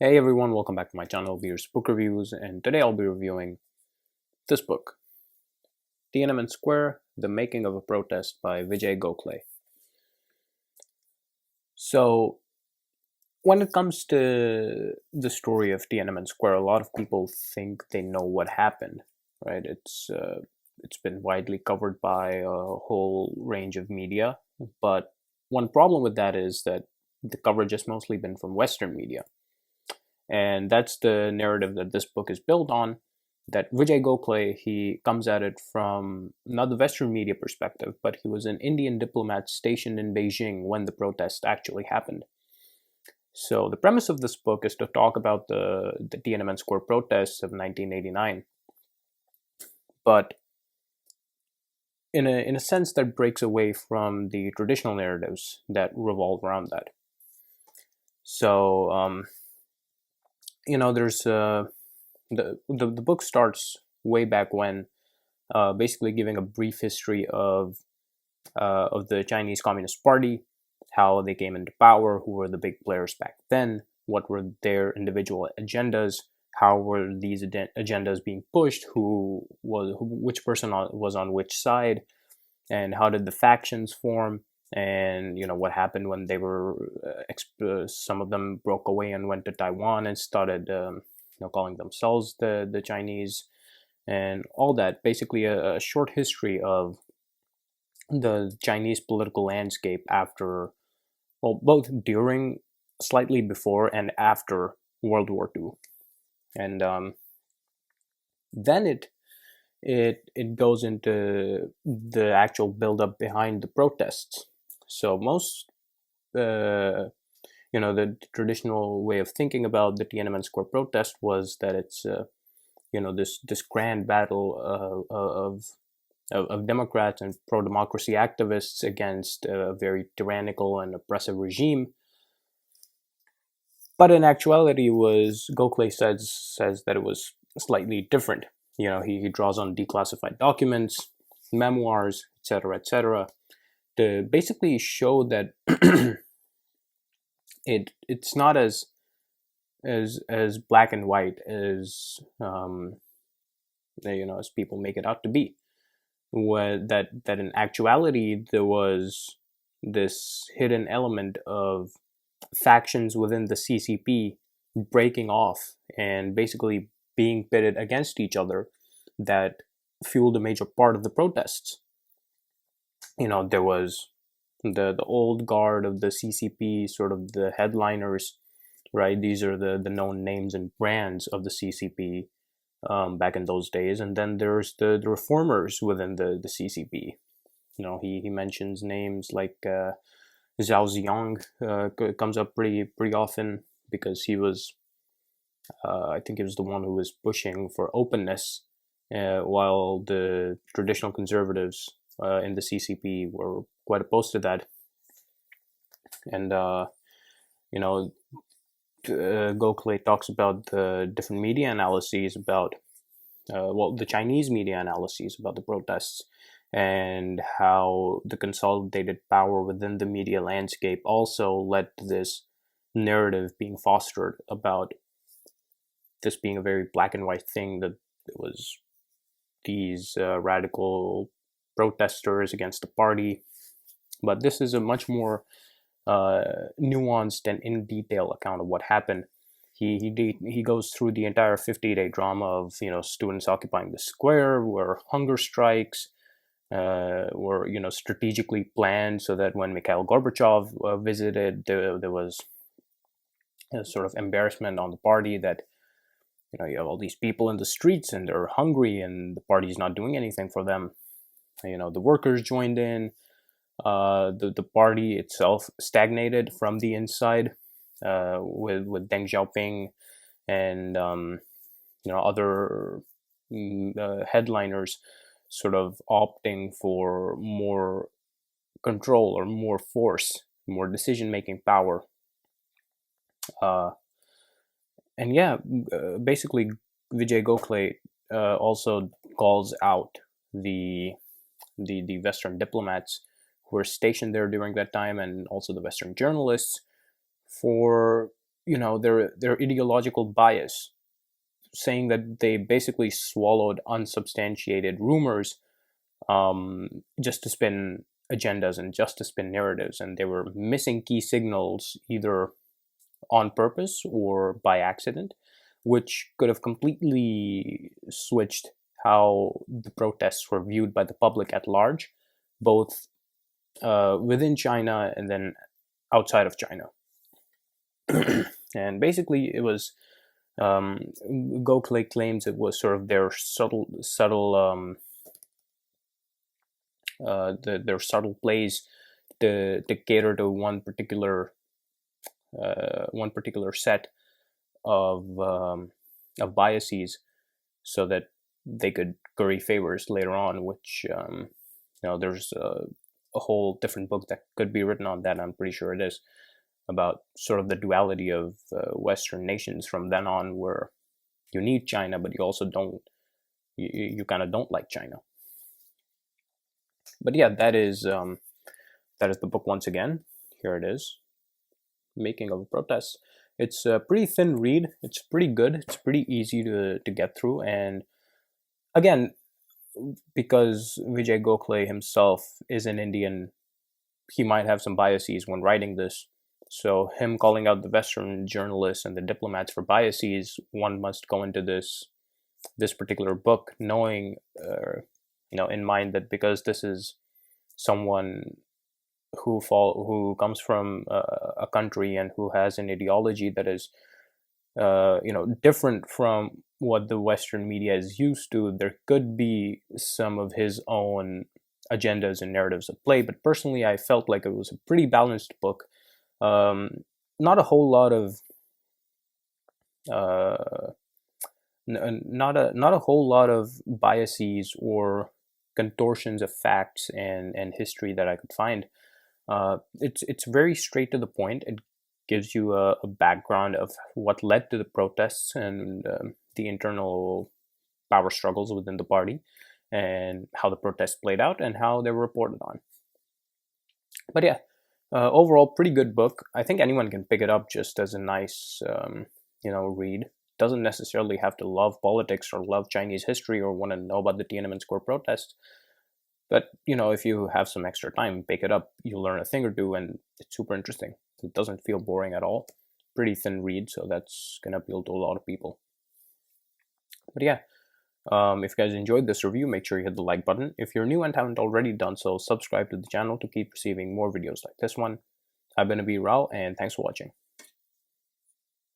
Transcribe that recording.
Hey everyone, welcome back to my channel, Abeer's Book Reviews, and today I'll be reviewing this book, Tiananmen Square, The Making of a Protest by Vijay Gokhale. So, when it comes to the story of Tiananmen Square, a lot of people think they know what happened, right? It's been widely covered by a whole range of media, but one problem with that is that the coverage has mostly been from Western media. And that's the narrative that this book is built on, that Vijay Gokhale, he comes at it from not the Western media perspective, but he was an Indian diplomat stationed in Beijing when the protest actually happened. So the premise of this book is to talk about the Tiananmen Square protests of 1989, but in a sense that breaks away from the traditional narratives that revolve around that. So, there's the book starts way back when, basically giving a brief history of the Chinese Communist Party, how they came into power, who were the big players back then, what were their individual agendas, how were these agendas being pushed, which person was on which side, and how did the factions form, and what happened when they were some of them broke away and went to Taiwan and started calling themselves the Chinese, and all that. Basically, a short history of the Chinese political landscape after, well, both during, slightly before, and after World War II, and then it goes into the actual buildup behind the protests. So most, the traditional way of thinking about the Tiananmen Square protest was that it's this grand battle of Democrats and pro-democracy activists against a very tyrannical and oppressive regime. But in actuality, Gokhale says that it was slightly different. He draws on declassified documents, memoirs, etc., to basically show that it's not as black and white as as people make it out to be. That in actuality there was this hidden element of factions within the CCP breaking off and basically being pitted against each other that fueled a major part of the protests. There was the old guard of the CCP, sort of the headliners, right? These are the known names and brands of the CCP back in those days. And then there's the reformers within the CCP. He mentions names like Zhao Ziyang, comes up pretty often, because he was, I think he was the one who was pushing for openness, while the traditional conservatives in the CCP were quite opposed to that. And Gokhale talks about the different media analyses about, the Chinese media analyses about the protests, and how the consolidated power within the media landscape also led to this narrative being fostered about this being a very black and white thing, that it was these radical protesters against the party. But this is a much more nuanced and in detail account of what happened. He goes through the entire 50-day drama of students occupying the square, where hunger strikes were strategically planned, so that when Mikhail Gorbachev visited, there was a sort of embarrassment on the party that you have all these people in the streets and they're hungry and the party's not doing anything for them. The workers joined in. The party itself stagnated from the inside, with Deng Xiaoping and other headliners sort of opting for more control or more force, more decision-making power. And yeah, basically Vijay Gokhale also calls out the Western diplomats who were stationed there during that time, and also the Western journalists, for their ideological bias, saying that they basically swallowed unsubstantiated rumors, just to spin agendas and just to spin narratives, and they were missing key signals either on purpose or by accident, which could have completely switched how the protests were viewed by the public at large, both within China and then outside of China. And basically, it was Gokhale claims it was sort of their subtle their subtle plays to cater to one particular set of biases, so that they could curry favors later on. Which there's a whole different book that could be written on that. I'm pretty sure it is, about sort of the duality of Western nations from then on, where you need China, but you also don't. You kind of don't like China. But yeah, that is the book once again. Here it is, Making of a Protest. It's a pretty thin read. It's pretty good. It's pretty easy to get through. And again, because Vijay Gokhale himself is an Indian, he might have some biases when writing this. So him calling out the Western journalists and the diplomats for biases, one must go into this particular book knowing, in mind that because this is someone who comes from a country and who has an ideology that is different from what the Western media is used to, there could be some of his own agendas and narratives at play. But personally, I felt like it was a pretty balanced book. Not a whole lot of not a whole lot of biases or contortions of facts and history that I could find. It's very straight to the point. It gives you a background of what led to the protests and the internal power struggles within the party, and how the protests played out and how they were reported on. But yeah, overall, pretty good book. I think anyone can pick it up just as a nice, read. Doesn't necessarily have to love politics or love Chinese history or want to know about the Tiananmen Square protests. But, if you have some extra time, pick it up. You'll learn a thing or two, and it's super interesting. It doesn't feel boring at all. Pretty thin read, so that's going to appeal to a lot of people. But yeah, if you guys enjoyed this review, make sure you hit the like button. If you're new and haven't already done so, subscribe to the channel to keep receiving more videos like this one. I've been Abeer Rao, and thanks for watching.